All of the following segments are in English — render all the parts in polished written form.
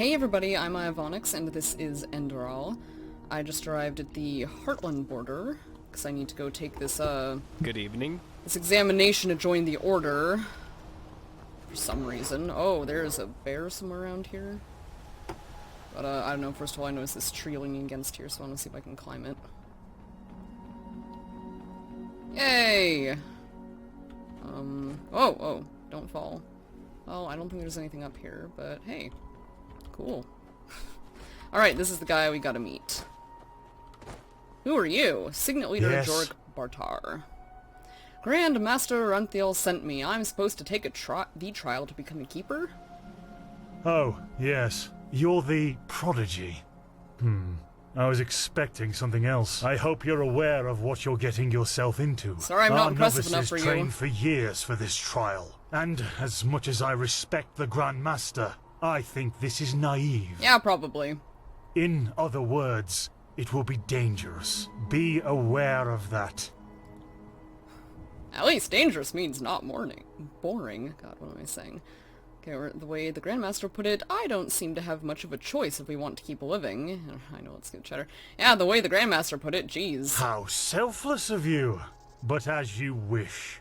Hey everybody, I'm Ivonix, and this is Enderal. I just arrived at the Heartland border, because I need to go take this, Good evening. this examination to join the Order. For some reason. Oh, there's a bear somewhere around here. But, I don't know, first of all I noticed this tree leaning against here, so I want to see if I can climb it. Yay! Oh, don't fall. Well, I don't think there's anything up here, but hey. Cool. Alright, this is the guy we gotta meet. Who are you? Signet Leader Jorik Bartar. Grand Master Ranthiel sent me. I'm supposed to take the trial to become a keeper? Oh, yes. You're the prodigy. I was expecting something else. I hope you're aware of what you're getting yourself into. Sorry, I'm not impressive enough for you. Our novices trained for years for this trial. And as much as I respect the Grand Master, I think this is naive. Yeah, probably. In other words, it will be dangerous. Be aware of that. At least dangerous means not boring. God, what am I saying? Okay, the way the Grandmaster put it, I don't seem to have much of a choice if we want to keep living. I know it's good cheddar. Yeah, the way the Grandmaster put it, jeez. How selfless of you. But as you wish.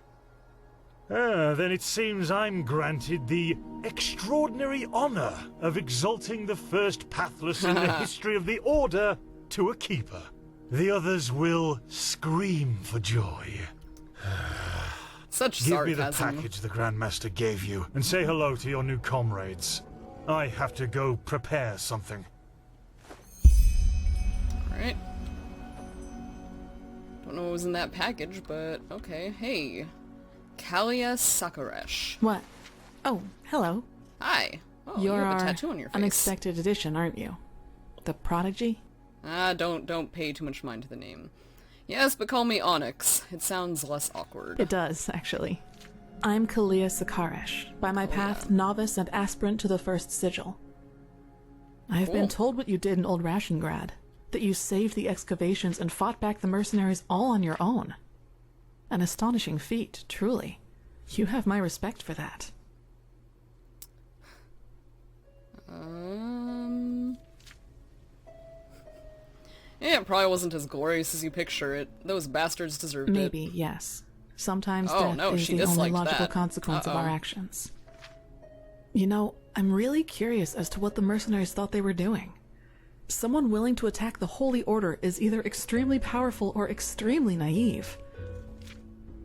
Then it seems I'm granted the extraordinary honor of exalting the first pathless in the history of the Order to a keeper. The others will scream for joy. Such Give sarcasm. me the package the Grandmaster gave you, and say hello to your new comrades. I have to go prepare something. Alright. Don't know what was in that package, but okay. Hey. Kalia Sakaresh. What? Oh, hello. Hi. Oh, You're you have a our tattoo on your face. unexpected addition, aren't you? The prodigy? Don't pay too much mind to the name. Yes, but call me Onyx. It sounds less awkward. It does, actually. I'm Kalia Sakaresh, by my path, novice and aspirant to the First Sigil. I have been told what you did in Old Rashengrad, that you saved the excavations and fought back the mercenaries all on your own. An astonishing feat, truly. You have my respect for that. Yeah, it probably wasn't as glorious as you picture it. Those bastards deserved it. Maybe, yes. Sometimes death is the only logical consequence of our actions. You know, I'm really curious as to what the mercenaries thought they were doing. Someone willing to attack the Holy Order is either extremely powerful or extremely naive.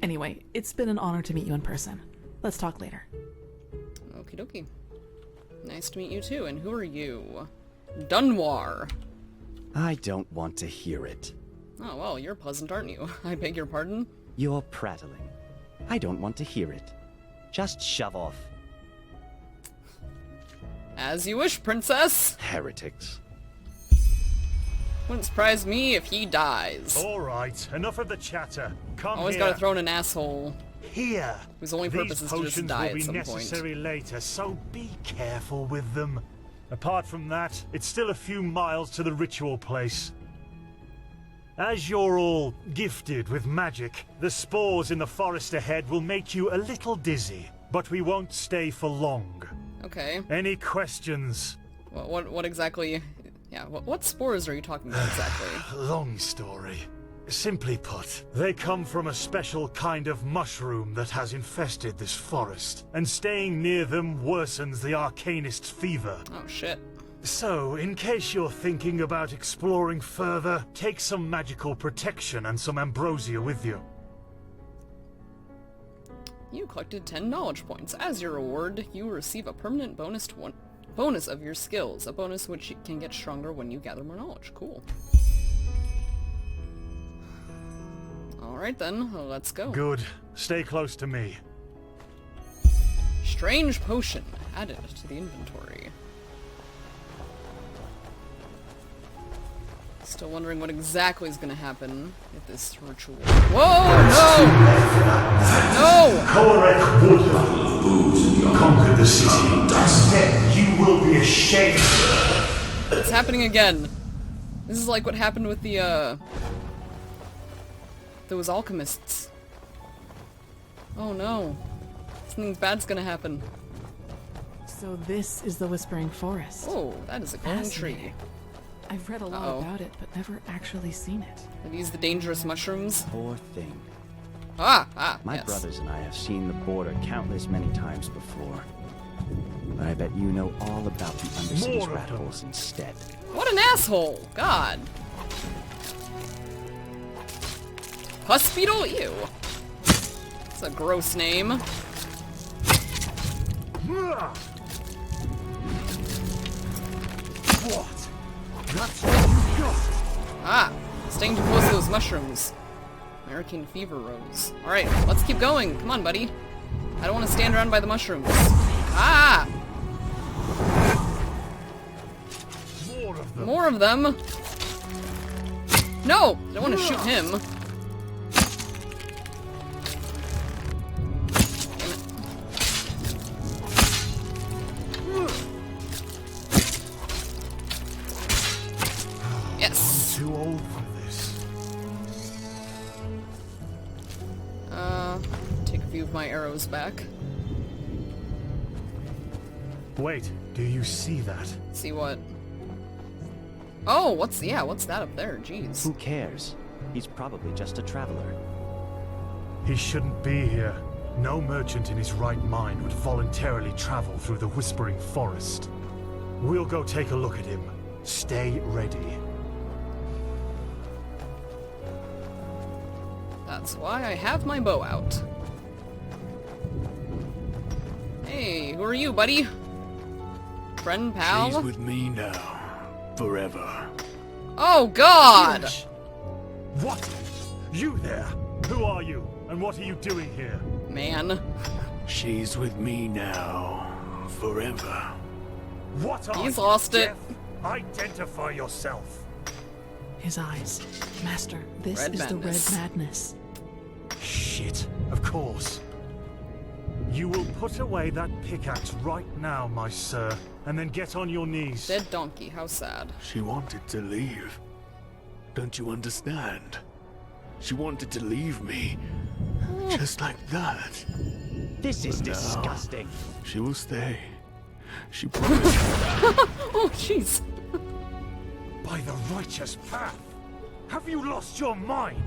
Anyway, it's been an honor to meet you in person. Let's talk later. Okie dokie. Nice to meet you too, and who are you? Dunwar. I don't want to hear it. Oh, well, you're pleasant, aren't you? I beg your pardon? You're prattling. I don't want to hear it. Just shove off. As you wish, princess! Heretics. Wouldn't surprise me if he dies. Alright, enough of the chatter. Come Always here. gotta throw in an asshole. Here. Whose only purpose is to just die at some point. These potions will be necessary later, so be careful with them. Apart from that, it's still a few miles to the ritual place. As you're all gifted with magic, the spores in the forest ahead will make you a little dizzy, but we won't stay for long. Okay. Any questions? What exactly... Yeah, what spores are you talking about exactly? Long story. Simply put, they come from a special kind of mushroom that has infested this forest, and staying near them worsens the arcanist's fever. Oh shit. So, in case you're thinking about exploring further, take some magical protection and some ambrosia with you. You collected 10 knowledge points. As your reward, you receive a permanent bonus of your skills, a bonus which can get stronger when you gather more knowledge. Cool. Alright then, let's go. Good. Stay close to me. Strange potion. Added to the inventory. Still wondering what exactly is going to happen with this ritual. Whoa! No! Korek would conquer the city. Instead, you will be ashamed. It's happening again. This is like what happened with the, those alchemists. Oh no. Something bad's gonna happen. So this is the Whispering Forest. Oh, that is a glowing tree. Fascinating. I've read a lot about it, but never actually seen it. Are these the dangerous mushrooms? Poor thing. My My brothers and I have seen the border countless many times before. But I bet you know all about the undercity's rat holes instead. What an asshole! God. Hospital? Ew. That's a gross name. What? That's what you got! Staying too close to those mushrooms. American fever rose. Alright, let's keep going. Come on, buddy. I don't want to stand around by the mushrooms. More of them. No! I don't want to shoot him. Yes! Too old for this. Take a few of my arrows back. Wait, do you see that? See what? Oh, what's that up there? Jeez. Who cares? He's probably just a traveler. He shouldn't be here. No merchant in his right mind would voluntarily travel through the Whispering Forest. We'll go take a look at him. Stay ready. That's why I have my bow out. Hey, who are you, buddy? Friend, pal? She's with me now. Forever. Oh, God! What? You there? Who are you? And what are you doing here? Man. She's with me now. Forever. What are He's you, lost it. Jeff? Identify yourself. His eyes. Master, this Red is madness. the Red Madness. Shit, of course. You will put away that pickaxe right now, my sir, and then get on your knees. Dead donkey, how sad. She wanted to leave. Don't you understand? She wanted to leave me. Just like that. This is But now, disgusting. She will stay. She promised. Oh, jeez. By the righteous path. Have you lost your mind?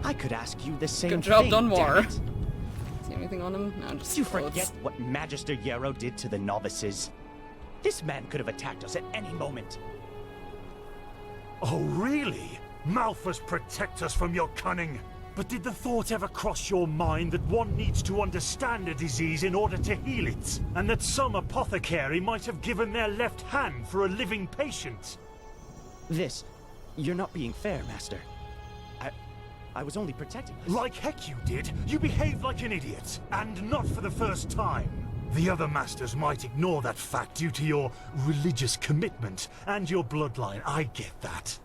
I could ask you the same Good job, thing, Dunmore. damn it. See anything on him? No, just Do you clothes. forget what Magister Yarrow did to the novices? This man could have attacked us at any moment. Oh, really? Malphus protect us from your cunning. But did the thought ever cross your mind that one needs to understand a disease in order to heal it? And that some apothecary might have given their left hand for a living patient? You're not being fair, Master. I was only protecting us. Like heck you did. You behaved like an idiot. And not for the first time. The other masters might ignore that fact due to your religious commitment and your bloodline. I get that.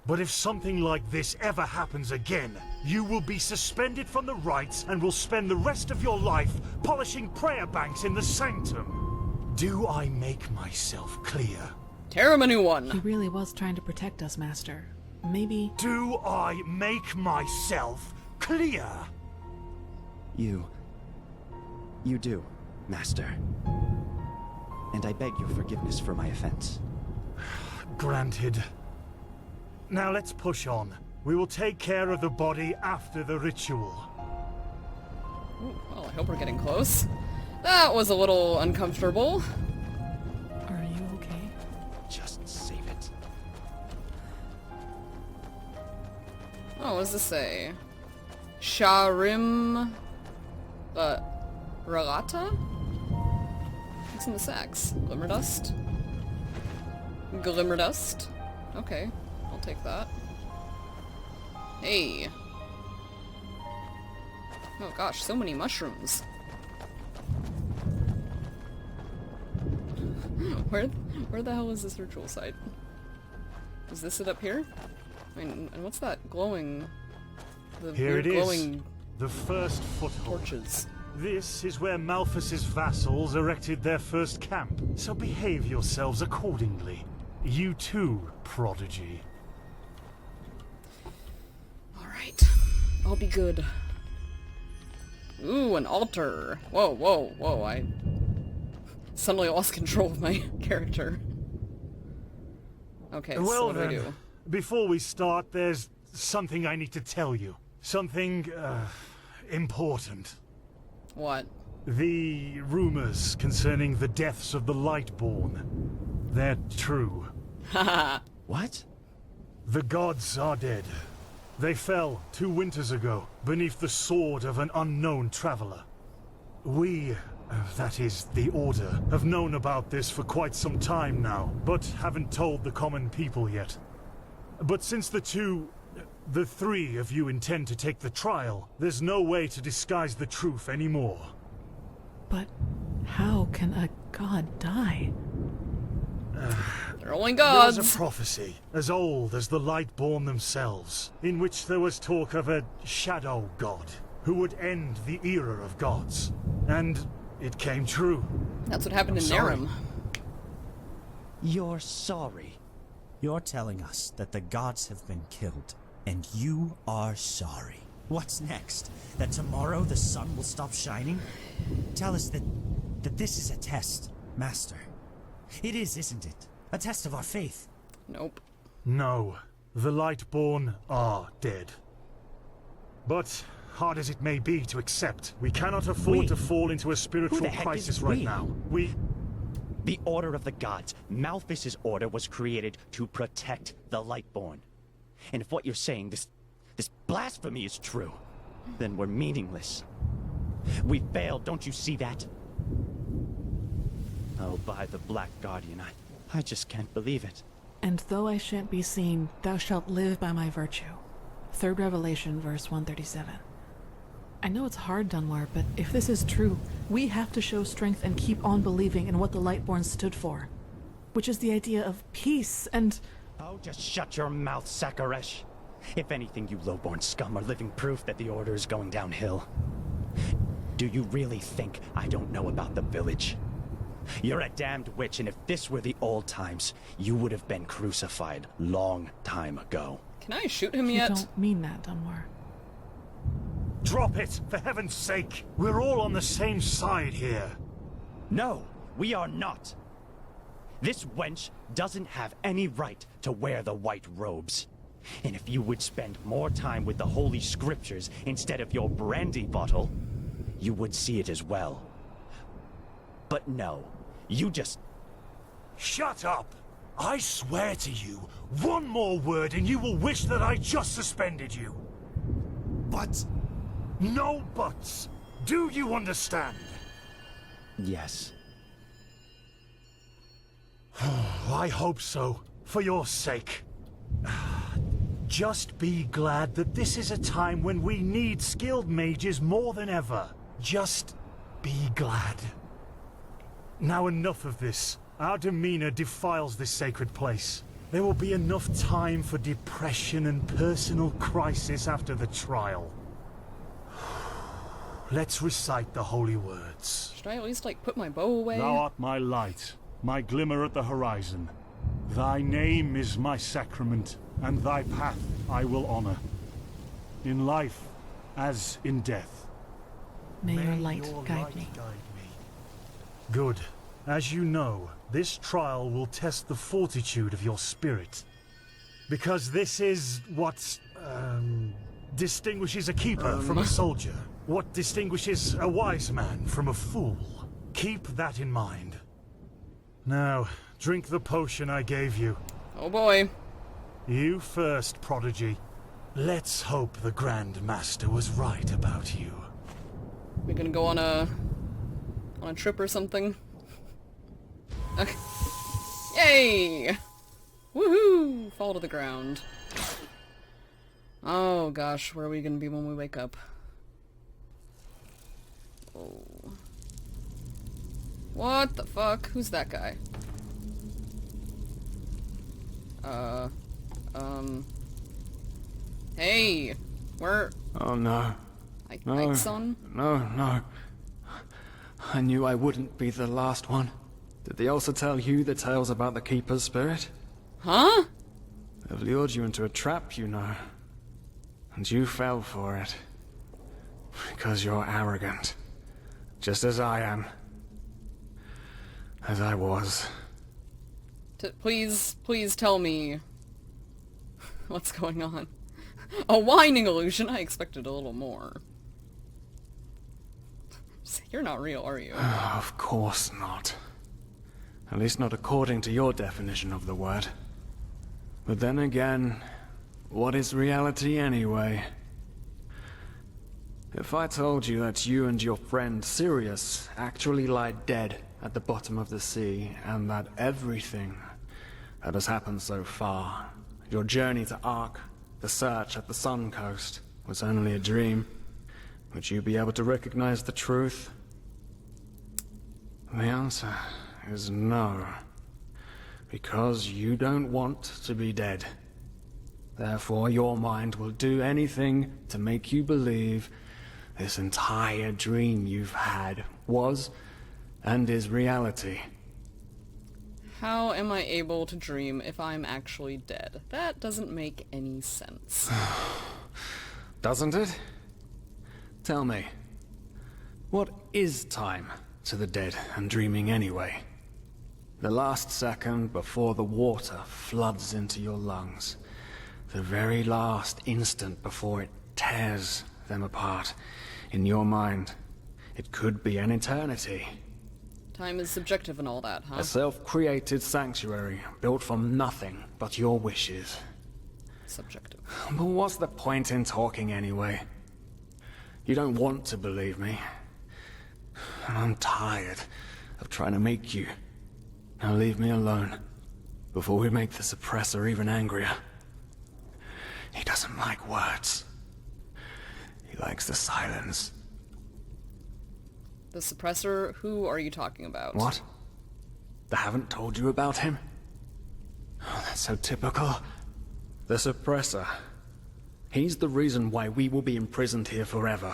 But if something like this ever happens again, you will be suspended from the rites and will spend the rest of your life polishing prayer banks in the sanctum. Do I make myself clear? Tear him a new one. He really was trying to protect us, Master. Maybe... Do I make myself clear? You do, Master. And I beg your forgiveness for my offense. Granted. Now let's push on. We will take care of the body after the ritual. Ooh, well, I hope we're getting close. That was a little uncomfortable. Are you okay? Just save it. Oh, what does this say? Sharim... Ragata? What's in the sacks? Glimmer dust? Glimmer dust? Okay, I'll take that. Hey! Oh gosh, so many mushrooms. Where the hell is this ritual site? Is this it up here? I mean, and what's that glowing... The Here weird it is. glowing The first foothold. torches. This is where Malphus's vassals erected their first camp, so behave yourselves accordingly. You too, prodigy. Alright. I'll be good. Ooh, an altar. Whoa, whoa, whoa, Suddenly lost control of my character. Okay, well, so what do we then, do? Before we start, there's something I need to tell you. Something, important. What? The rumors concerning the deaths of the Lightborn. They're true. Haha. What? The gods are dead. They fell 2 winters ago, beneath the sword of an unknown traveler. We, that is, the Order, have known about this for quite some time now, but haven't told the common people yet. But since the 3 of you intend to take the trial, there's no way to disguise the truth anymore. But how can a god die? They're only There gods. was a prophecy, as old as the Lightborn themselves, in which there was talk of a shadow god, who would end the era of gods. And it came true. That's what happened in sorry. Narum. You're sorry. You're telling us that the gods have been killed, and you are sorry. What's next? That tomorrow the sun will stop shining? Tell us that this is a test, Master. It is, isn't it? A test of our faith. Nope. No, the Lightborn are dead. But, hard as it may be to accept, we cannot afford to fall into a spiritual crisis right now. The Order of the Gods, Malphas's order, was created to protect the Lightborn. And if what you're saying, this blasphemy is true, then we're meaningless. We failed, don't you see that? Oh, by the Black Guardian, I just can't believe it. And though I shan't be seen, thou shalt live by my virtue. 3rd Revelation, verse 137. I know it's hard, Dunmore, but if this is true, we have to show strength and keep on believing in what the Lightborn stood for. Which is the idea of peace and... Oh, just shut your mouth, Sakaresh. If anything, you lowborn scum are living proof that the Order is going downhill. Do you really think I don't know about the village? You're a damned witch, and if this were the old times, you would have been crucified long time ago. Can I shoot him You yet? don't mean that, Dunmore. Drop it, for heaven's sake! We're all on the same side here. No, we are not. This wench doesn't have any right to wear the white robes. And if you would spend more time with the Holy Scriptures instead of your brandy bottle, you would see it as well. But no, you just... Shut up! I swear to you, one more word and you will wish that I just suspended you. But... No buts! Do you understand? Yes. I hope so, for your sake. Just be glad that this is a time when we need skilled mages more than ever. Just be glad. Now enough of this. Our demeanor defiles this sacred place. There will be enough time for depression and personal crisis after the trial. Let's recite the holy words. Should I at least, like, put my bow away? Thou art my light, my glimmer at the horizon. Thy name is my sacrament, and thy path I will honor. In life, as in death. May your light guide me. Good. As you know, this trial will test the fortitude of your spirit. Because this is what, distinguishes a keeper from a soldier. What distinguishes a wise man from a fool. Keep that in mind. Now, drink the potion I gave you. Oh boy. You first, Prodigy. Let's hope the Grand Master was right about you. We gonna go on a trip or something? Okay. Yay! Woohoo! Fall to the ground. Oh gosh, where are we gonna be when we wake up? Oh. What the fuck? Who's that guy? Hey! Where? Oh no. No. Ikeson? No. I knew I wouldn't be the last one. Did they also tell you the tales about the Keeper's spirit? Huh? They've lured you into a trap, you know. And you fell for it. Because you're arrogant. Just as I am. as I was. Please tell me what's going on. A whining illusion? I expected a little more. You're not real, are you? Of course not. At least not according to your definition of the word. But then again, what is reality anyway? If I told you that you and your friend Sirius actually lie dead at the bottom of the sea, and that everything that has happened so far, your journey to Ark, the search at the Sun Coast, was only a dream, would you be able to recognize the truth? The answer is no. Because you don't want to be dead. Therefore, your mind will do anything to make you believe this entire dream you've had was and is reality. How am I able to dream if I'm actually dead? That doesn't make any sense. Doesn't it? Tell me, what is time to the dead and dreaming anyway? The last second before the water floods into your lungs. The very last instant before it tears them apart. In your mind, it could be an eternity. Time is subjective and all that, huh? A self-created sanctuary built from nothing but your wishes. Subjective. But what's the point in talking anyway? You don't want to believe me. And I'm tired of trying to make you. Now leave me alone, before we make the suppressor even angrier. He doesn't like words. He likes the silence. The suppressor? Who are you talking about? What? They haven't told you about him? Oh, that's so typical. The suppressor. He's the reason why we will be imprisoned here forever.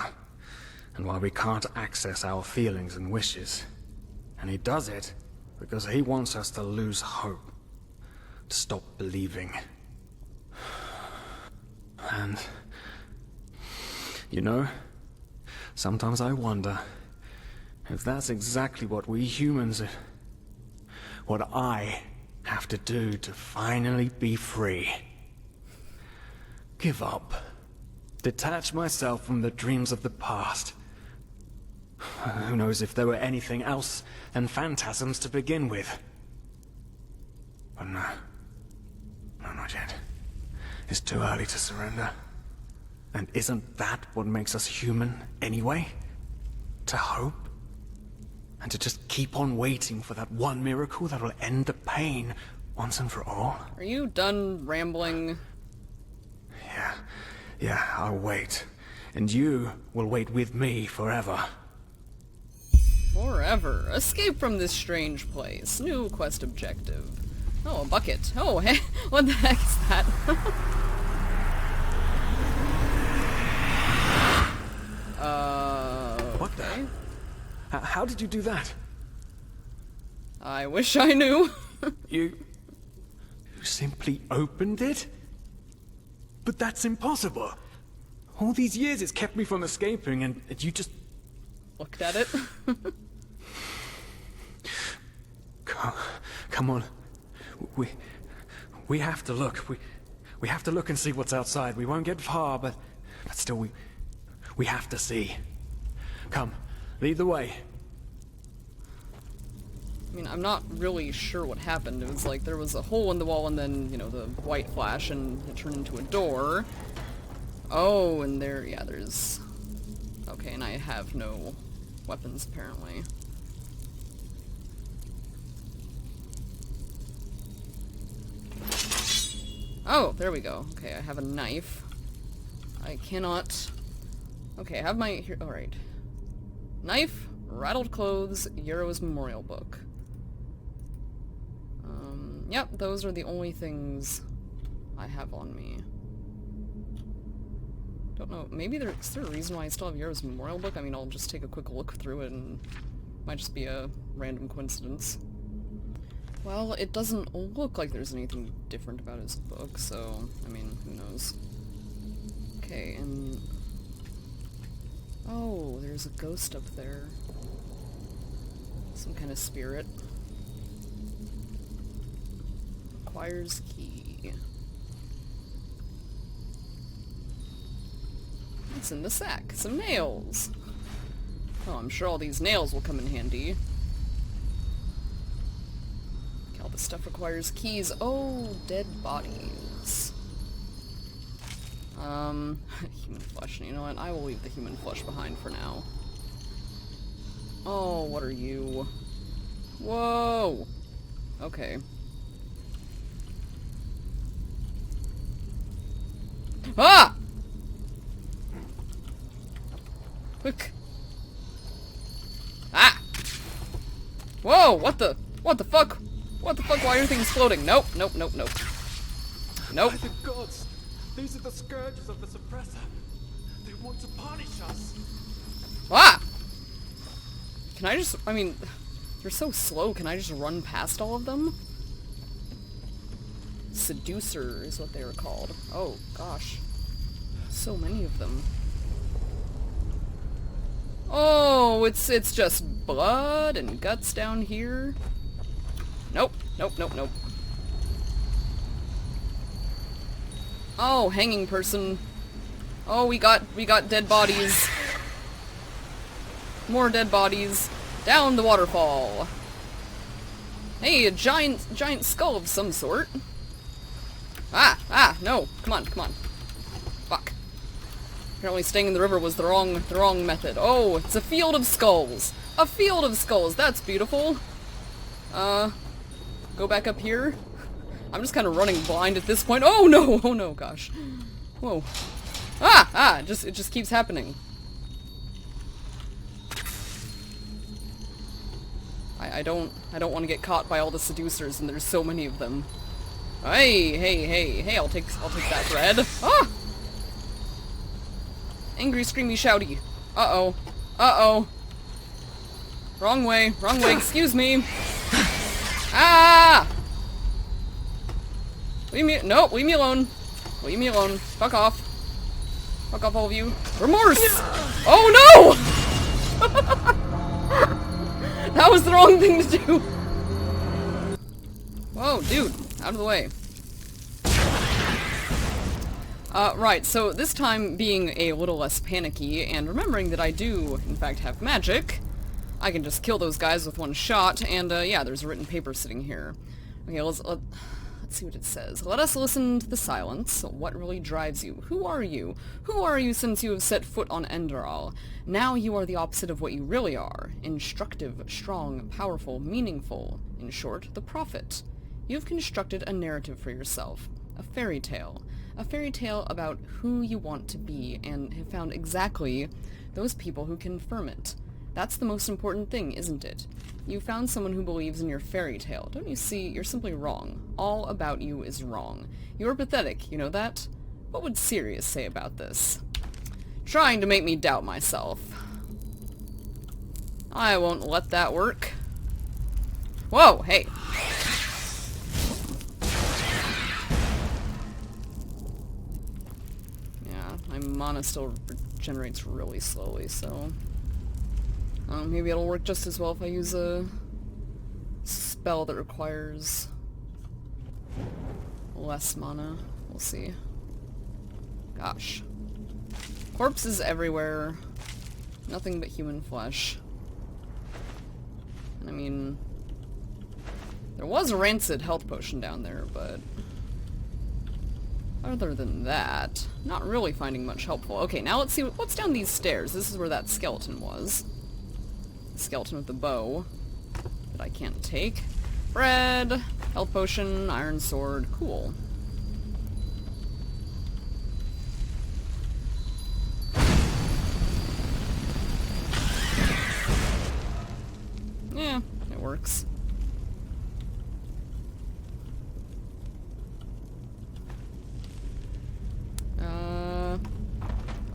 And why we can't access our feelings and wishes. And he does it because he wants us to lose hope. To stop believing. And... you know, sometimes I wonder if that's exactly what we humans... what I have to do to finally be free. Give up. Detach myself from the dreams of the past. Who knows if there were anything else than phantasms to begin with. But no. No, not yet. It's too early to surrender. And isn't that what makes us human, anyway? To hope? And to just keep on waiting for that one miracle that will end the pain once and for all? Are you done rambling? Yeah, I'll wait. And you will wait with me forever. Forever. Escape from this strange place. New quest objective. Oh, a bucket. Oh, hey, what the heck is that? What okay. How did you do that? I wish I knew. You simply opened it? But that's impossible. All these years it's kept me from escaping, and you just... looked at it. Come on. We have to look. We have to look and see what's outside. We won't get far, but still we have to see. Come, lead the way. I mean, I'm not really sure what happened. It was like there was a hole in the wall and then, you know, the white flash and it turned into a door. Oh, and there, yeah, there's... okay, and I have no weapons, apparently. Oh, there we go. Okay, I have a knife. I cannot... okay, I have my... here, alright. Knife, rattled clothes, Yarrow's memorial book. Yep, those are the only things I have on me. Don't know, maybe is there a reason why I still have Yarrow's memorial book? I mean, I'll just take a quick look through it and it might just be a random coincidence. Well, it doesn't look like there's anything different about his book, so, I mean, who knows. Okay, and... oh, there's a ghost up there. Some kind of spirit. requires key. What's in the sack? Some nails. Oh, I'm sure all these nails will come in handy. Okay, all this stuff requires keys. Oh, dead bodies. Human flesh. You know what? I will leave the human flesh behind for now. Oh, what are you? Whoa! Okay. Ah! Quick! Ah! Whoa! What the fuck? What the fuck? Why are things floating? Nope, nope, nope, nope. Nope. By the gods! These are the scourges of the suppressor. They want to punish us. Ah! Can I just, I mean, they're so slow, can I just run past all of them? Seducer is what they were called. Oh, gosh. So many of them. Oh, it's just blood and guts down here. Nope, nope, nope, nope. Oh, hanging person. Oh, we got dead bodies. More dead bodies. Down the waterfall. Hey, a giant skull of some sort. No. Come on. Fuck. Apparently staying in the river was the wrong method. Oh, it's a field of skulls. A field of skulls. That's beautiful. Go back up here. I'm just kind of running blind at this point. Oh no, gosh. Whoa. It just keeps happening. I don't want to get caught by all the seducers, and there's so many of them. Hey, I'll take that thread. Ah! Angry, screamy, shouty. Uh-oh. Wrong way, excuse me. Ah! Leave me alone. Leave me alone. Fuck off. Fuck off, all of you. Remorse! Oh no! That was the wrong thing to do. Whoa, dude. Out of the way. Right, so this time being a little less panicky, and remembering that I do, in fact, have magic, I can just kill those guys with one shot, and, yeah, there's a written paper sitting here. Okay, let's see what it says. Let us listen to the silence. What really drives you? Who are you? Who are you since you have set foot on Enderal? Now you are the opposite of what you really are. Instructive, strong, powerful, meaningful. In short, the prophet. You have constructed a narrative for yourself. A fairy tale. A fairy tale about who you want to be, and have found exactly those people who confirm it. That's the most important thing, isn't it? You found someone who believes in your fairy tale. Don't you see? You're simply wrong. All about you is wrong. You're pathetic, you know that? What would Sirius say about this? Trying to make me doubt myself. I won't let that work. Whoa, hey. Yeah, my mana still regenerates really slowly, so... maybe it'll work just as well if I use a spell that requires less mana. We'll see. Gosh. Corpses everywhere. Nothing but human flesh. And I mean... there was a rancid health potion down there, but... other than that, not really finding much helpful. Okay, now let's see what's down these stairs. This is where that skeleton was. Skeleton with the bow that I can't take. Bread, health potion, iron sword, cool. Yeah, it works.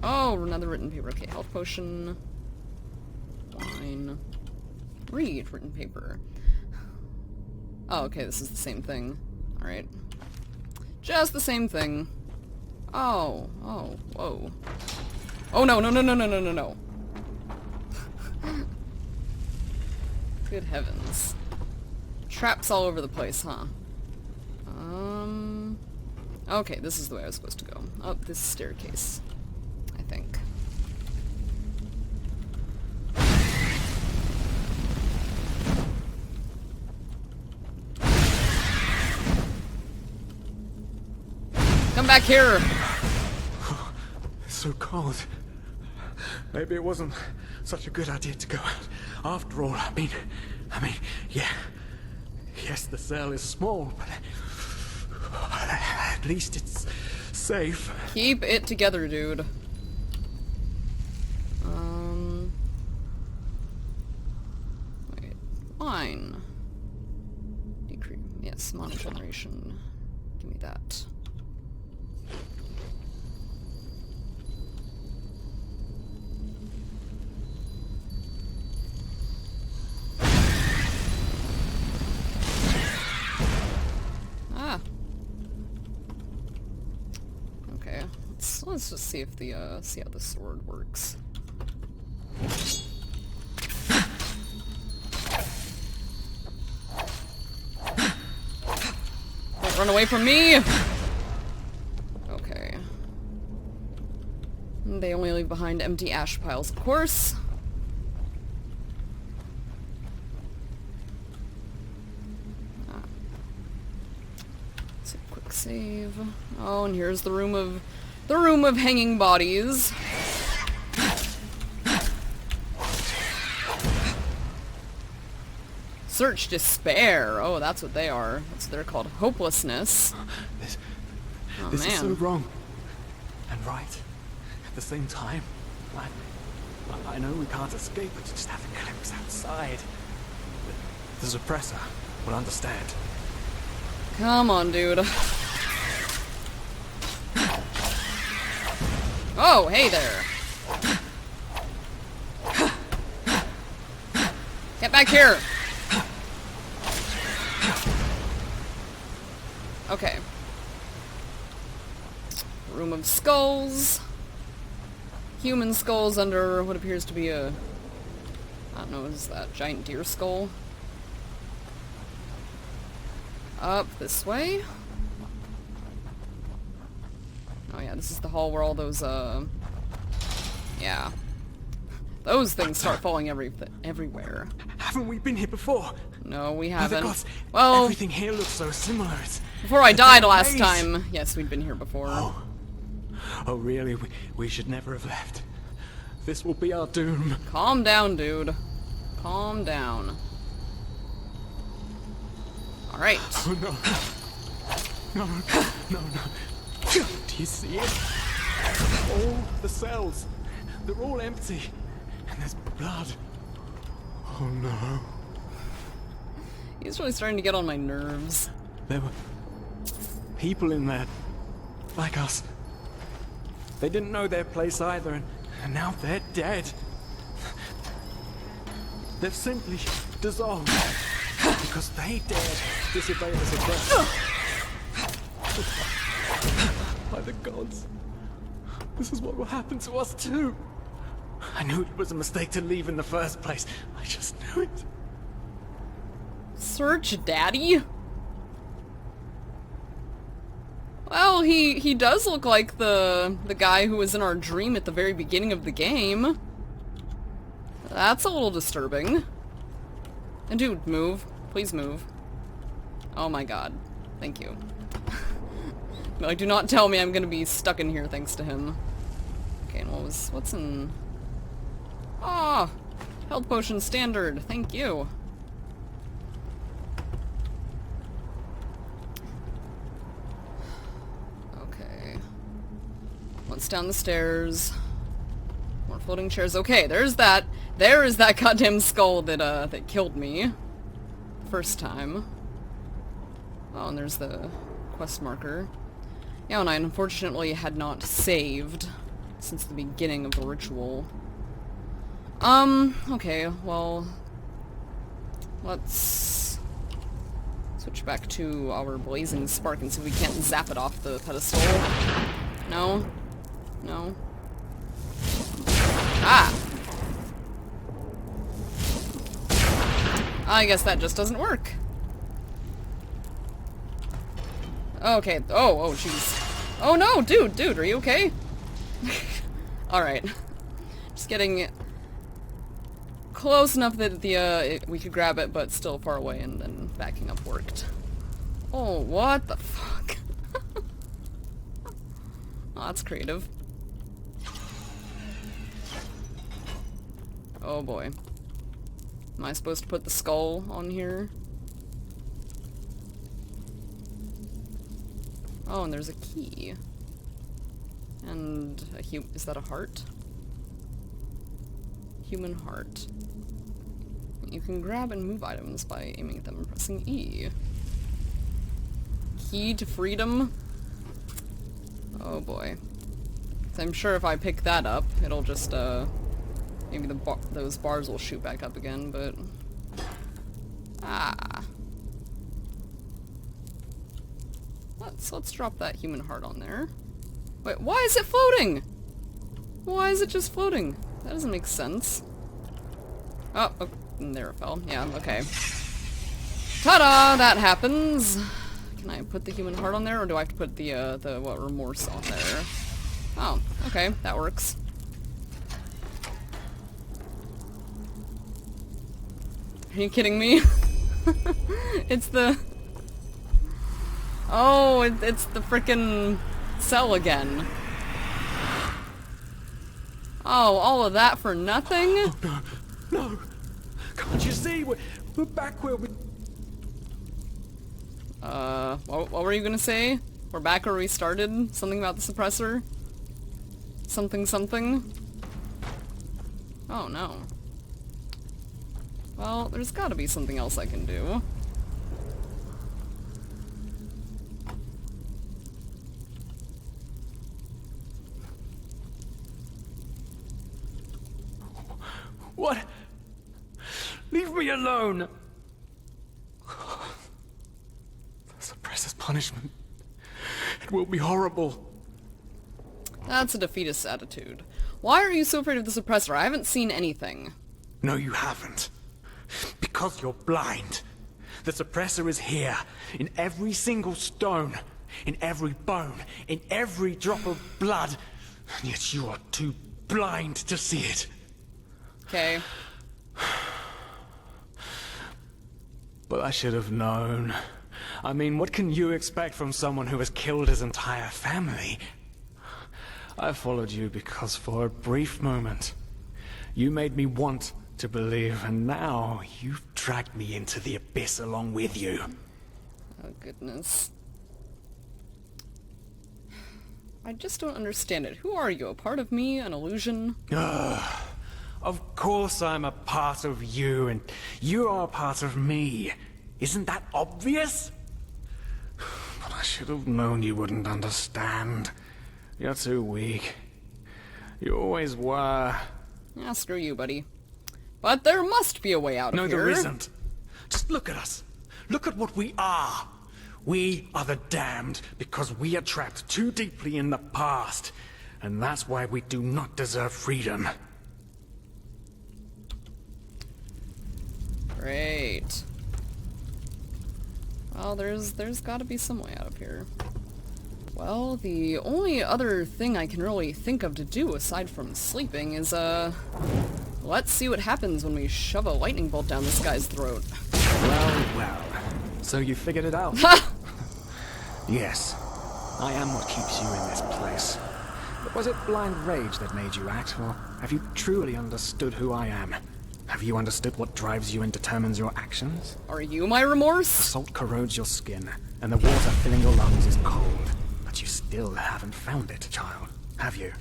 Oh, another written paper. Okay, health potion. Wine. Read written paper. Oh, okay, this is the same thing. Alright. Just the same thing. Oh, whoa. Oh, no. Good heavens. Traps all over the place, huh? Okay, this is the way I was supposed to go. Up this staircase, I think. Come back here! It's so cold. Maybe it wasn't such a good idea to go out. After all, I mean, yeah. Yes, the cell is small, but at least it's safe. Keep it together, dude. Wait. Wine. Decrease. Yes, mana generation. Give me that. Let's just see if the see how the sword works. Don't run away from me! Okay. They only leave behind empty ash piles, of course. Let's see, quick save. Oh, and here's the room of hanging bodies. Search despair. Oh, that's what they are. That's what they're called. Hopelessness. This is so wrong and right at the same time. I know we can't escape, but just have a glimpse outside. The suppressor will understand. Come on, dude. Oh, hey there. Get back here. Okay. Room of skulls. Human skulls under what appears to be a... I don't know, is that giant deer skull? Up this way. Oh yeah, this is the hall where all those, yeah. Those things start falling everywhere. Haven't we been here before? No, we haven't. Gods, well, everything here looks so similar. Before I died last time, yes, we'd been here before. Oh really? We should never have left. This will be our doom. Calm down, dude. Calm down. Alright. Oh no. No. Do you see it? All the cells. They're all empty. And there's blood. Oh no. He's really starting to get on my nerves. There were people in there. Like us. They didn't know their place either, and now they're dead. They've simply dissolved. Because they dared disobey the suppressor. By the gods. This is what will happen to us too. I knew it was a mistake to leave in the first place. I just knew it. Search Daddy? Well, he does look like the guy who was in our dream at the very beginning of the game. That's a little disturbing. And dude, move. Please move. Oh my god. Thank you. Like, do not tell me I'm gonna be stuck in here thanks to him. Okay, and what's in... Ah! Health potion standard. Thank you. Okay. Once down the stairs. More floating chairs. Okay, there's that. There is that goddamn skull that killed me. First time. Oh, and there's the quest marker. Yeah, and I unfortunately had not saved since the beginning of the ritual. Okay, well... Let's switch back to our blazing spark and see if we can't zap it off the pedestal. No? No? Ah! I guess that just doesn't work. Okay. Oh, jeez. Oh no, dude, are you okay? Alright. Just getting close enough that we could grab it, but still far away, and then backing up worked. Oh, what the fuck? Oh, that's creative. Oh boy. Am I supposed to put the skull on here? Oh, and there's a key. And is that a heart? Human heart. You can grab and move items by aiming at them and pressing E. Key to freedom? Oh boy. So I'm sure if I pick that up, it'll just, maybe those bars will shoot back up again, but... Ah. Let's drop that human heart on there. Wait, why is it floating? Why is it just floating? That doesn't make sense. Oh, there it fell. Yeah, okay. Ta-da! That happens! Can I put the human heart on there, or do I have to put the remorse on there? Oh, okay, that works. Are you kidding me? It's the... Oh, it's the frickin' cell again. Oh, all of that for nothing? Oh, no. No! Can't you see? We're back where we... What were you gonna say? We're back where we started? Something about the suppressor? Something? Oh, no. Well, there's gotta be something else I can do. What? Leave me alone! The suppressor's punishment. It will be horrible. That's a defeatist attitude. Why are you so afraid of the suppressor? I haven't seen anything. No, you haven't. Because you're blind. The suppressor is here, in every single stone, in every bone, in every drop of blood, and yet you are too blind to see it. Okay. But I should have known. I mean, what can you expect from someone who has killed his entire family? I followed you because for a brief moment, you made me want to believe, and now you've dragged me into the abyss along with you. Oh, goodness. I just don't understand it. Who are you? A part of me? An illusion? Of course I'm a part of you, and you are a part of me. Isn't that obvious? But I should have known you wouldn't understand. You're too weak. You always were. Yeah, screw you, buddy. But there must be a way out of here. No, there isn't. Just look at us. Look at what we are. We are the damned because we are trapped too deeply in the past. And that's why we do not deserve freedom. Great. Well, there's gotta be some way out of here. Well, the only other thing I can really think of to do aside from sleeping is, let's see what happens when we shove a lightning bolt down this guy's throat. Well. So you figured it out? Yes. I am what keeps you in this place. But was it blind rage that made you act, or have you truly understood who I am? Have you understood what drives you and determines your actions? Are you my remorse? The salt corrodes your skin, and the water filling your lungs is cold. But you still haven't found it, child, have you?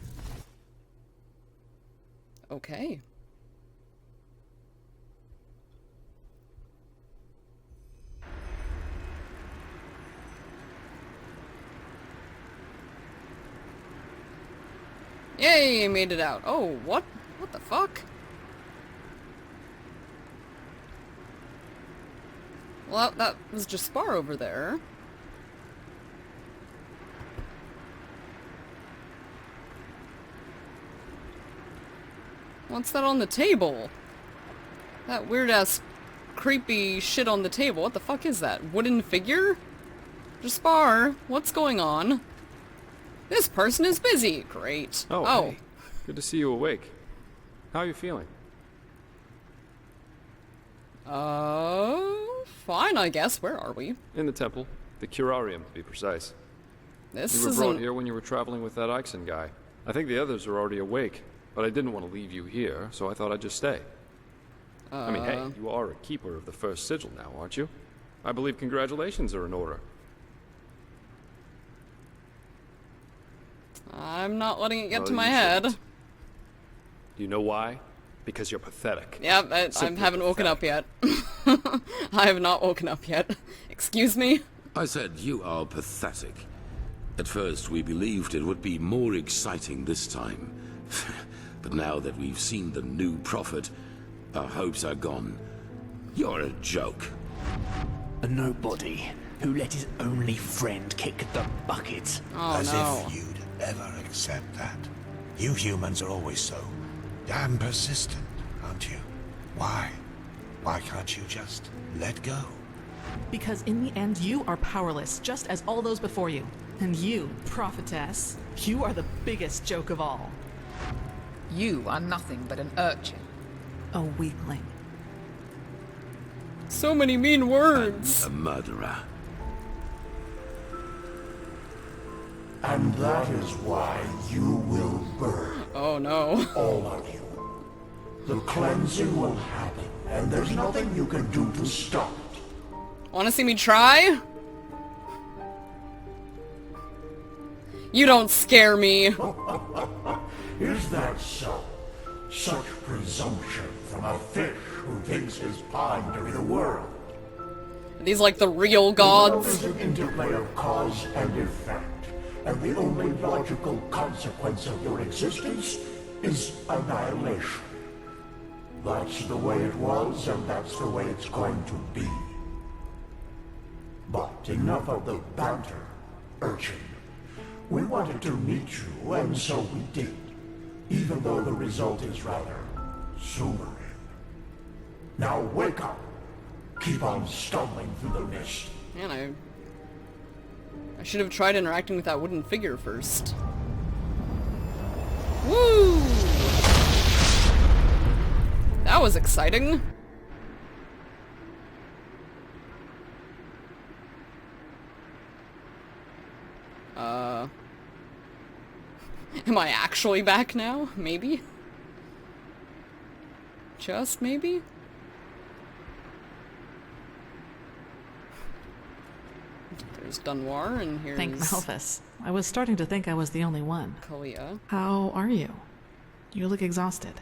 Okay. Yay, made it out. Oh, what? What the fuck? Well, that was just Spar over there. What's that on the table? That weird-ass creepy shit on the table. What the fuck is that? Wooden figure? Jaspar, what's going on? This person is busy. Great. Oh. Hey. Good to see you awake. How are you feeling? Fine, I guess. Where are we? In the temple. The curarium, to be precise. This You were brought here when you were traveling with that Ixon guy. I think the others are already awake, but I didn't want to leave you here, so I thought I'd just stay. I mean, hey, you are a keeper of the first sigil now, aren't you? I believe congratulations are in order. I'm not letting it get to my head. Do you know why? Because you're pathetic. Yep, I haven't woken up yet. I have not woken up yet. Excuse me? I said you are pathetic. At first we believed it would be more exciting this time. But now that we've seen the new prophet, our hopes are gone. You're a joke. A nobody who let his only friend kick the bucket. Oh, As no. if you'd ever accept that. You humans are always so damn persistent, aren't you? Why? Why can't you just let go? Because in the end, you are powerless, just as all those before you. And you, prophetess, you are the biggest joke of all. You are nothing but an urchin. A weakling. So many mean words. A murderer. And that is why you will burn. Oh no. All of you. The cleansing will happen, and there's nothing you can do to stop it. Wanna see me try? You don't scare me. Is that so? Such presumption from a fish who thinks his ponder the world. Are these like the real gods? Love is an interplay of cause and effect, and the only logical consequence of your existence is annihilation. That's the way it was, and that's the way it's going to be. But enough of the banter, urchin. We wanted to meet you, and so we did, even though the result is rather sobering. Now wake up. Keep on stumbling through the mist. Man, I should have tried interacting with that wooden figure first. Woo! That was exciting. Am I actually back now? Maybe? Just maybe? There's Dunwar, and here's... Thank Malphus. I was starting to think I was the only one. Kalia. How are you? You look exhausted.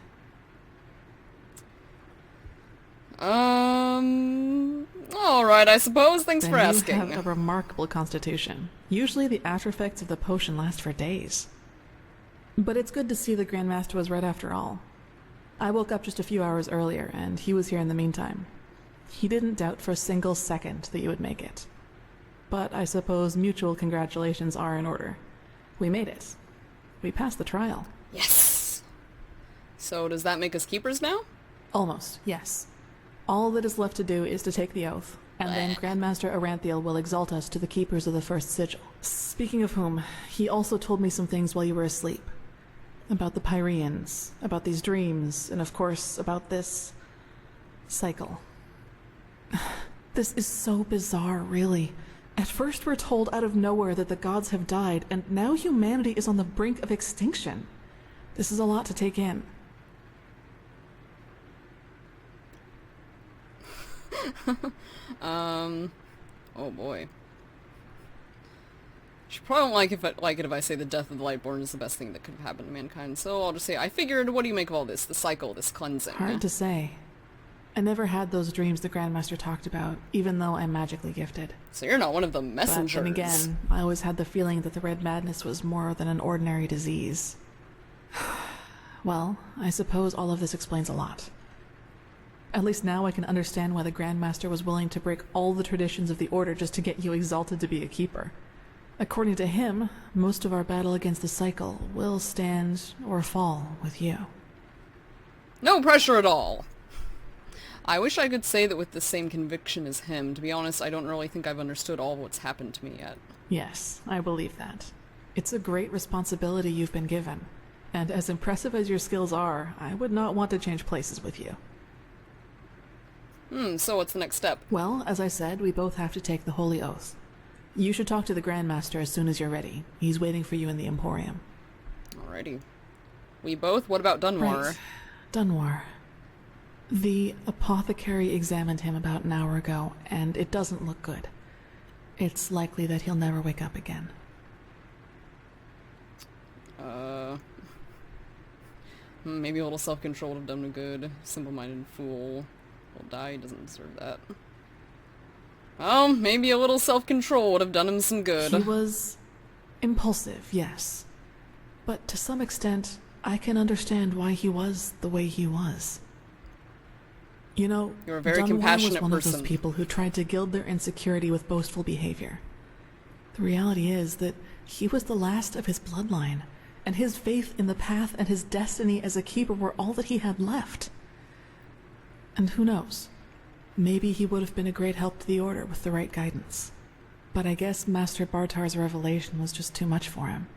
Alright, I suppose. Thanks for asking. You have a remarkable constitution. Usually the after effects of the potion last for days. But it's good to see the Grandmaster was right after all. I woke up just a few hours earlier, and he was here in the meantime. He didn't doubt for a single second that you would make it. But I suppose mutual congratulations are in order. We made it. We passed the trial. Yes! So does that make us keepers now? Almost, yes. All that is left to do is to take the oath, and then Grandmaster Aranthiel will exalt us to the keepers of the first sigil. Speaking of whom, he also told me some things while you were asleep. About the Pyreans, about these dreams, and of course, about this... cycle. This is so bizarre, really. At first we're told out of nowhere that the gods have died, and now humanity is on the brink of extinction. This is a lot to take in. Oh boy. She probably won't like it if I say the death of the Lightborn is the best thing that could have happened to mankind, so I'll just say, I figured, what do you make of all this? The cycle, this cleansing? Hard to say. I never had those dreams the Grandmaster talked about, even though I'm magically gifted. So you're not one of the messengers. But then again, I always had the feeling that the Red Madness was more than an ordinary disease. Well, I suppose all of this explains a lot. At least now I can understand why the Grandmaster was willing to break all the traditions of the Order just to get you exalted to be a keeper. According to him, most of our battle against the cycle will stand or fall with you. No pressure at all. I wish I could say that with the same conviction as him. To be honest, I don't really think I've understood all of what's happened to me yet. Yes, I believe that. It's a great responsibility you've been given. And as impressive as your skills are, I would not want to change places with you. So what's the next step? Well, as I said, we both have to take the Holy Oath. You should talk to the Grand Master as soon as you're ready. He's waiting for you in the Emporium. Alrighty. We both? What about Dunwar? Right. Dunwar. The apothecary examined him about an hour ago, and it doesn't look good. It's likely that he'll never wake up again. Maybe a little self-control would have done him good. Simple-minded fool will die. He doesn't deserve that. Oh, maybe a little self-control would have done him some good. He was impulsive, yes. But to some extent, I can understand why he was the way he was. You know, you're a very Dunwar compassionate was one person. Of those people who tried to gild their insecurity with boastful behavior. The reality is that he was the last of his bloodline, and his faith in the path and his destiny as a keeper were all that he had left. And who knows? Maybe he would have been a great help to the Order with the right guidance. But I guess Master Bartar's revelation was just too much for him.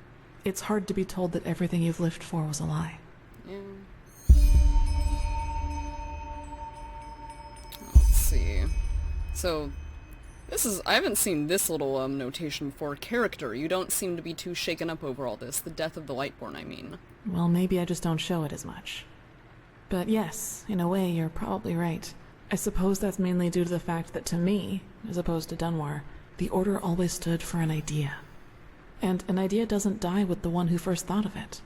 It's hard to be told that everything you've lived for was a lie. Yeah. Let's see. So, I haven't seen this little notation before. Character. You don't seem to be too shaken up over all this. The death of the Lightborn, I mean. Well, maybe I just don't show it as much. But yes, in a way, you're probably right. I suppose that's mainly due to the fact that to me, as opposed to Dunwar, the Order always stood for an idea. And an idea doesn't die with the one who first thought of it.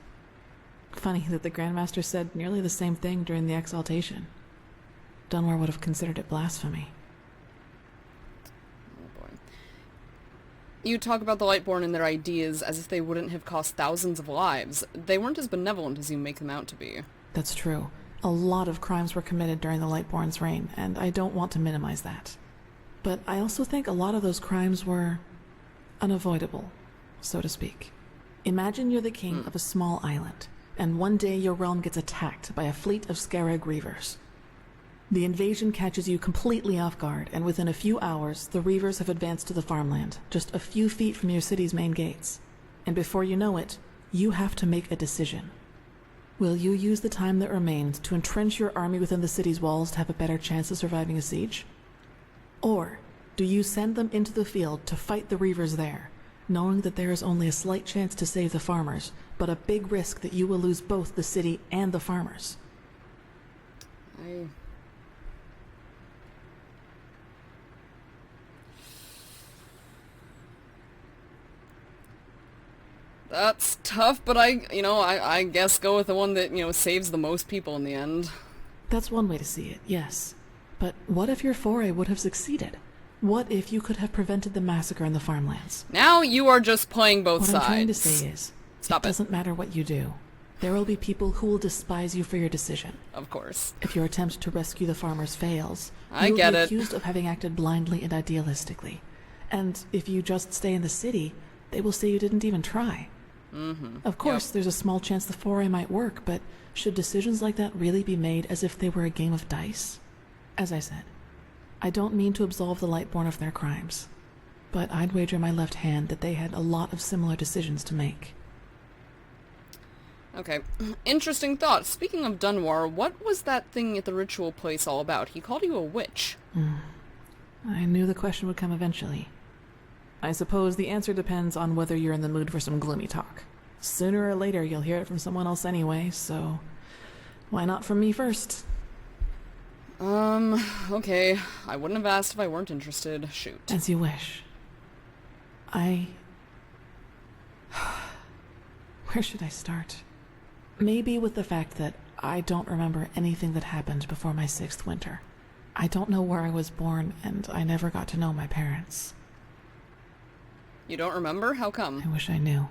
Funny that the Grandmaster said nearly the same thing during the exaltation. Dunwar would have considered it blasphemy. Oh boy. You talk about the Lightborn and their ideas as if they wouldn't have cost thousands of lives. They weren't as benevolent as you make them out to be. That's true. A lot of crimes were committed during the Lightborn's reign, and I don't want to minimize that. But I also think a lot of those crimes were unavoidable, so to speak. Imagine you're the king of a small island, and one day your realm gets attacked by a fleet of Scarab Reavers. The invasion catches you completely off guard, and within a few hours, the Reavers have advanced to the farmland, just a few feet from your city's main gates. And before you know it, you have to make a decision. Will you use the time that remains to entrench your army within the city's walls to have a better chance of surviving a siege? Or do you send them into the field to fight the Reavers there, knowing that there is only a slight chance to save the farmers, but a big risk that you will lose both the city and the farmers? That's tough, but I guess go with the one that, saves the most people in the end. That's one way to see it, yes. But what if your foray would have succeeded? What if you could have prevented the massacre in the farmlands? Now you are just playing both sides. What I'm trying to say is, Stop it. Doesn't matter what you do. There will be people who will despise you for your decision. Of course. If your attempt to rescue the farmers fails, you will be accused of having acted blindly and idealistically. And if you just stay in the city, they will say you didn't even try. Of course, there's a small chance the foray might work, but should decisions like that really be made as if they were a game of dice? As I said, I don't mean to absolve the Lightborn of their crimes, but I'd wager my left hand that they had a lot of similar decisions to make. Okay, interesting thought. Speaking of Dunwar, what was that thing at the ritual place all about? He called you a witch. I knew the question would come eventually. I suppose the answer depends on whether you're in the mood for some gloomy talk. Sooner or later you'll hear it from someone else anyway, so why not from me first? Okay. I wouldn't have asked if I weren't interested. Shoot. As you wish. Where should I start? Maybe with the fact that I don't remember anything that happened before my 6th winter. I don't know where I was born, and I never got to know my parents. You don't remember? How come? I wish I knew.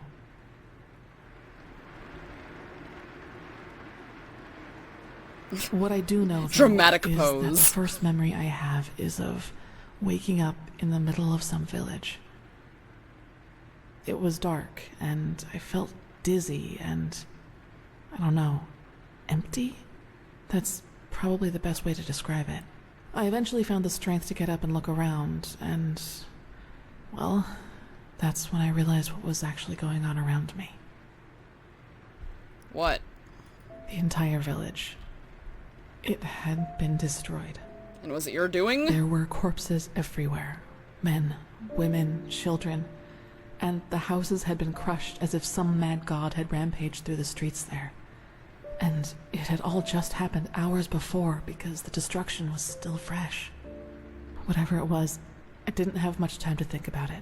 What I do know, though, Dramatic is pose. that the first memory I have is of waking up in the middle of some village. It was dark, and I felt dizzy and, I don't know, empty? That's probably the best way to describe it. I eventually found the strength to get up and look around, and, well, that's when I realized what was actually going on around me. What? The entire village. It had been destroyed. And was it your doing? There were corpses everywhere. Men, women, children. And the houses had been crushed as if some mad god had rampaged through the streets there. And it had all just happened hours before because the destruction was still fresh. Whatever it was, I didn't have much time to think about it.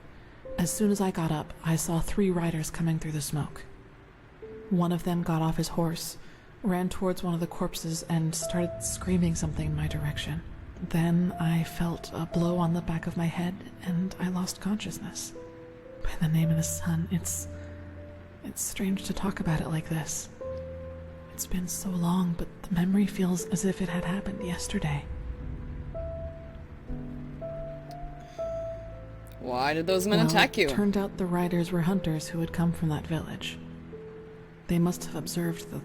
As soon as I got up, I saw 3 riders coming through the smoke. One of them got off his horse, ran towards one of the corpses, and started screaming something in my direction. Then I felt a blow on the back of my head, and I lost consciousness. By the name of the sun, it's strange to talk about it like this. It's been so long, but the memory feels as if it had happened yesterday. Why did those men attack you? It turned out the riders were hunters who had come from that village. They must have observed the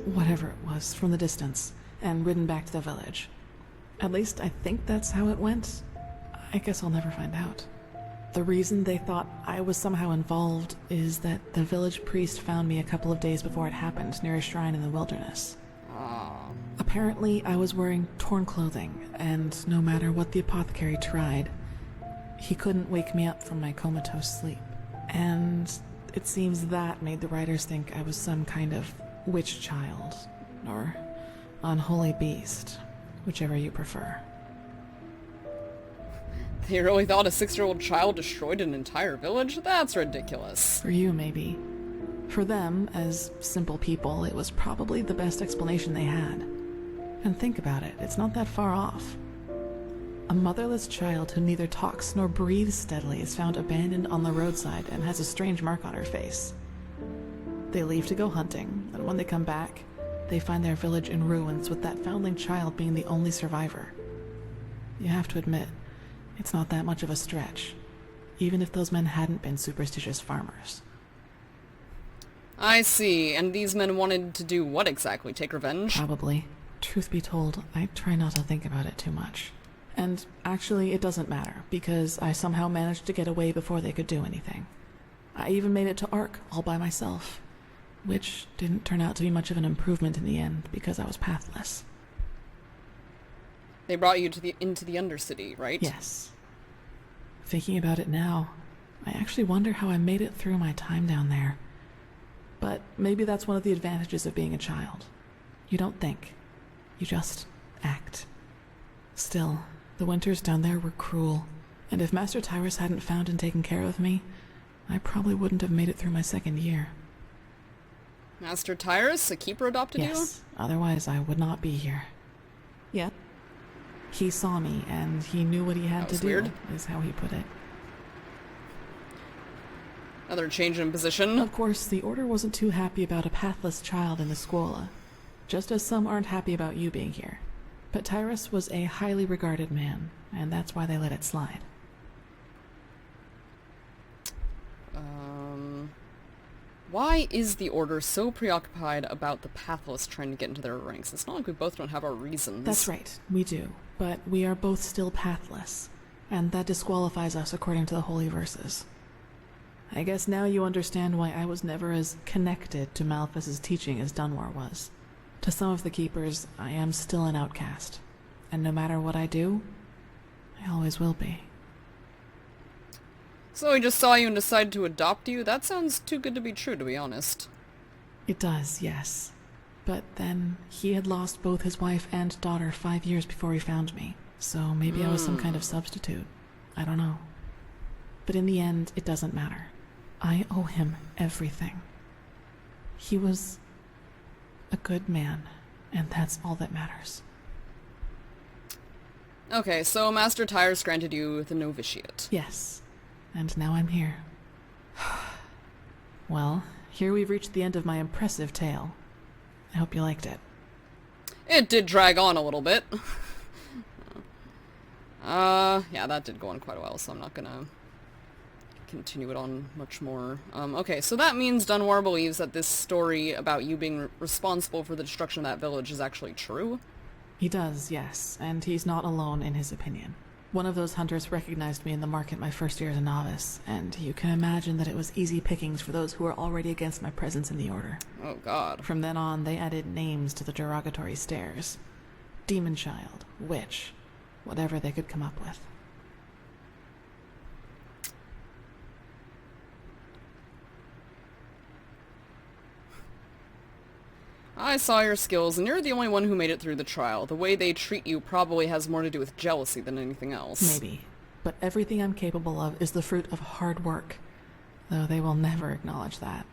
whatever it was from the distance and ridden back to the village. At least I think that's how it went. I guess I'll never find out. The reason they thought I was somehow involved is that the village priest found me a couple of days before it happened near a shrine in the wilderness. Apparently, I was wearing torn clothing, and no matter what the apothecary tried, he couldn't wake me up from my comatose sleep. And it seems that made the riders think I was some kind of witch child, or unholy beast, whichever you prefer. They really thought a 6-year-old child destroyed an entire village? That's ridiculous. For you, maybe. For them, as simple people, it was probably the best explanation they had. And think about it, it's not that far off. A motherless child who neither talks nor breathes steadily is found abandoned on the roadside and has a strange mark on her face. They leave to go hunting, and when they come back, they find their village in ruins with that foundling child being the only survivor. You have to admit, it's not that much of a stretch, even if those men hadn't been superstitious farmers. I see, and these men wanted to do what exactly? Take revenge? Probably. Truth be told, I try not to think about it too much. And actually, it doesn't matter, because I somehow managed to get away before they could do anything. I even made it to Ark all by myself, which didn't turn out to be much of an improvement in the end, because I was pathless. They brought you to into the Undercity, right? Yes. Thinking about it now, I actually wonder how I made it through my time down there. But maybe that's one of the advantages of being a child. You don't think. You just act. Still, the winters down there were cruel, and if Master Tyrus hadn't found and taken care of me, I probably wouldn't have made it through my 2nd year. Master Tyrus, a keeper, adopted you? Yes, otherwise I would not be here. Yet, he saw me, and he knew what he had to do, weird. Is how he put it. Another change in position. Of course, the Order wasn't too happy about a pathless child in the Scuola, just as some aren't happy about you being here. But Tyrus was a highly regarded man, and that's why they let it slide. Why is the Order so preoccupied about the pathless trying to get into their ranks? It's not like we both don't have our reasons. That's right, we do. But we are both still pathless, and that disqualifies us according to the holy verses. I guess now you understand why I was never as connected to Malphas's teaching as Dunwar was. To some of the Keepers, I am still an outcast, and no matter what I do, I always will be. So he just saw you and decided to adopt you? That sounds too good to be true, to be honest. It does, yes. But then, he had lost both his wife and daughter 5 years before he found me, so maybe I was some kind of substitute. I don't know. But in the end, it doesn't matter. I owe him everything. He was a good man, and that's all that matters. Okay, so Master Tyrus granted you the novitiate. Yes, and now I'm here. Well, here we've reached the end of my impressive tale. I hope you liked it. It did drag on a little bit. Yeah, that did go on quite a while, so I'm not gonna continue it on much more. Okay, so that means Dunwar believes that this story about you being responsible for the destruction of that village is actually true? He does, yes, and he's not alone in his opinion. One of those hunters recognized me in the market my first year as a novice, and you can imagine that it was easy pickings for those who were already against my presence in the Order. Oh, God. From then on, they added names to the derogatory stares. Demon Child, Witch, whatever they could come up with. I saw your skills, and you're the only one who made it through the trial. The way they treat you probably has more to do with jealousy than anything else. Maybe. But everything I'm capable of is the fruit of hard work. Though they will never acknowledge that.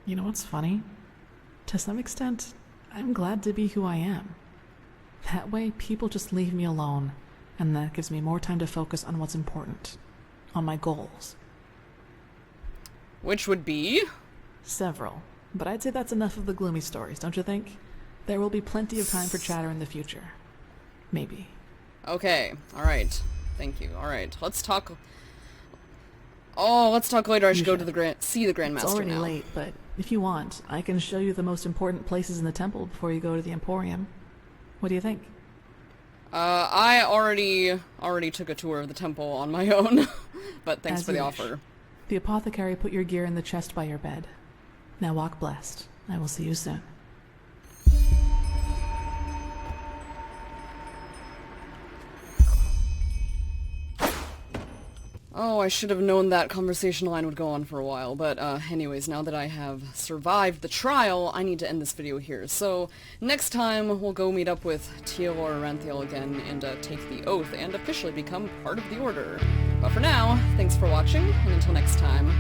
You know what's funny? To some extent, I'm glad to be who I am. That way, people just leave me alone, and that gives me more time to focus on what's important. On my goals. Which would be? Several. But I'd say that's enough of the gloomy stories, don't you think? There will be plenty of time for chatter in the future. Maybe. Okay, alright. Thank you. Alright, let's talk... Oh, let's talk later. I should go to the see the Grandmaster now. It's already late, but if you want, I can show you the most important places in the temple before you go to the Emporium. What do you think? I already took a tour of the temple on my own, but thanks for the offer. The apothecary put your gear in the chest by your bed. Now walk blessed. I will see you soon. Oh, I should have known that conversation line would go on for a while, but anyways, now that I have survived the trial, I need to end this video here. So, next time, we'll go meet up with Teal or Ranthiel again and take the oath and officially become part of the Order. But for now, thanks for watching, and until next time,